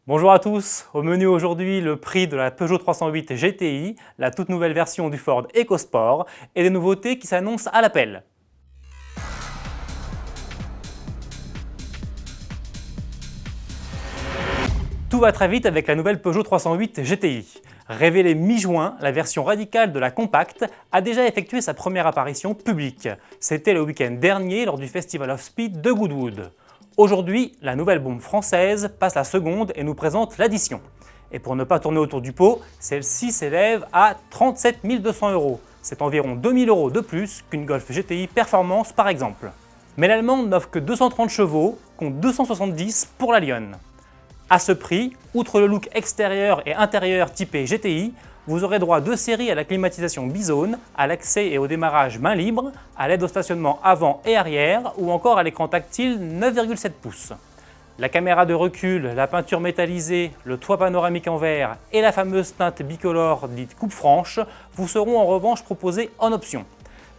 Bonjour à tous, au menu aujourd'hui le prix de la Peugeot 308 GTI, la toute nouvelle version du Ford EcoSport et des nouveautés qui s'annoncent à l'appel. Tout va très vite avec la nouvelle Peugeot 308 GTI. Révélée mi-juin, la version radicale de la compacte a déjà effectué sa première apparition publique. C'était le week-end dernier lors du Festival of Speed de Goodwood. Aujourd'hui, la nouvelle bombe française passe la seconde et nous présente l'addition. Et pour ne pas tourner autour du pot, celle-ci s'élève à 37 200 €. C'est environ 2000 € de plus qu'une Golf GTI Performance par exemple. Mais l'allemande n'offre que 230 chevaux contre 270 pour la Lionne. À ce prix, outre le look extérieur et intérieur typé GTI, vous aurez droit de série à la climatisation bizone, à l'accès et au démarrage main libre, à l'aide au stationnement avant et arrière ou encore à l'écran tactile 9,7 pouces. La caméra de recul, la peinture métallisée, le toit panoramique en verre et la fameuse teinte bicolore dite coupe franche vous seront en revanche proposés en option.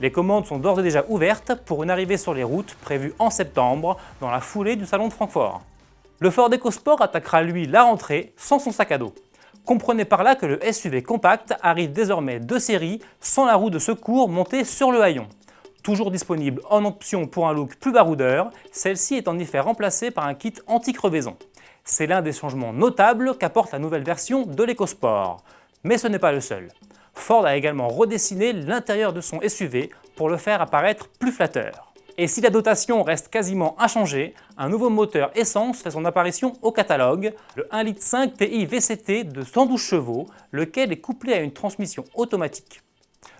Les commandes sont d'ores et déjà ouvertes pour une arrivée sur les routes prévue en septembre dans la foulée du salon de Francfort. Le Ford EcoSport attaquera lui la rentrée sans son sac à dos. Comprenez par là que le SUV compact arrive désormais de série sans la roue de secours montée sur le haillon. Toujours disponible en option pour un look plus baroudeur, celle-ci est en effet remplacée par un kit anti-crevaison. C'est l'un des changements notables qu'apporte la nouvelle version de l'EcoSport. Mais ce n'est pas le seul. Ford a également redessiné l'intérieur de son SUV pour le faire apparaître plus flatteur. Et si la dotation reste quasiment inchangée, un nouveau moteur essence fait son apparition au catalogue, le 1,5 L TI VCT de 112 chevaux, lequel est couplé à une transmission automatique.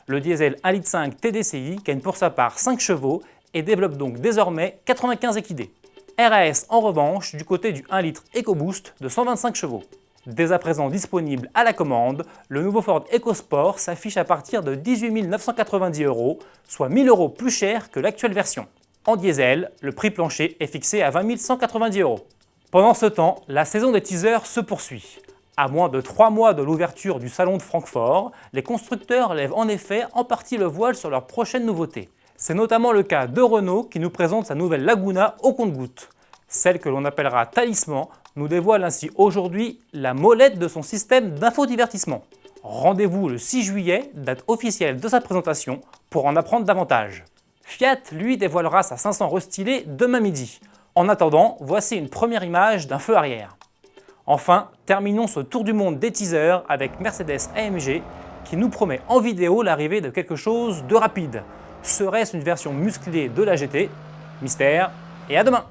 Le diesel 1,5 L TDCi gagne pour sa part 5 chevaux et développe donc désormais 95 équidés. RAS en revanche du côté du 1 litre EcoBoost de 125 chevaux. Dès à présent disponible à la commande, le nouveau Ford EcoSport s'affiche à partir de 18 990 €, soit 1000 € plus cher que l'actuelle version. En diesel, le prix plancher est fixé à 20 190 €. Pendant ce temps, la saison des teasers se poursuit. À moins de 3 mois de l'ouverture du salon de Francfort, les constructeurs lèvent en effet en partie le voile sur leurs prochaines nouveautés. C'est notamment le cas de Renault qui nous présente sa nouvelle Laguna au compte-gouttes. Celle que l'on appellera Talisman nous dévoile ainsi aujourd'hui la molette de son système d'infodivertissement. Rendez-vous le 6 juillet, date officielle de sa présentation, pour en apprendre davantage. Fiat, lui, dévoilera sa 500 restylée demain midi. En attendant, voici une première image d'un feu arrière. Enfin, terminons ce tour du monde des teasers avec Mercedes-AMG qui nous promet en vidéo l'arrivée de quelque chose de rapide. Serait-ce une version musclée de la GT? Mystère, et à demain!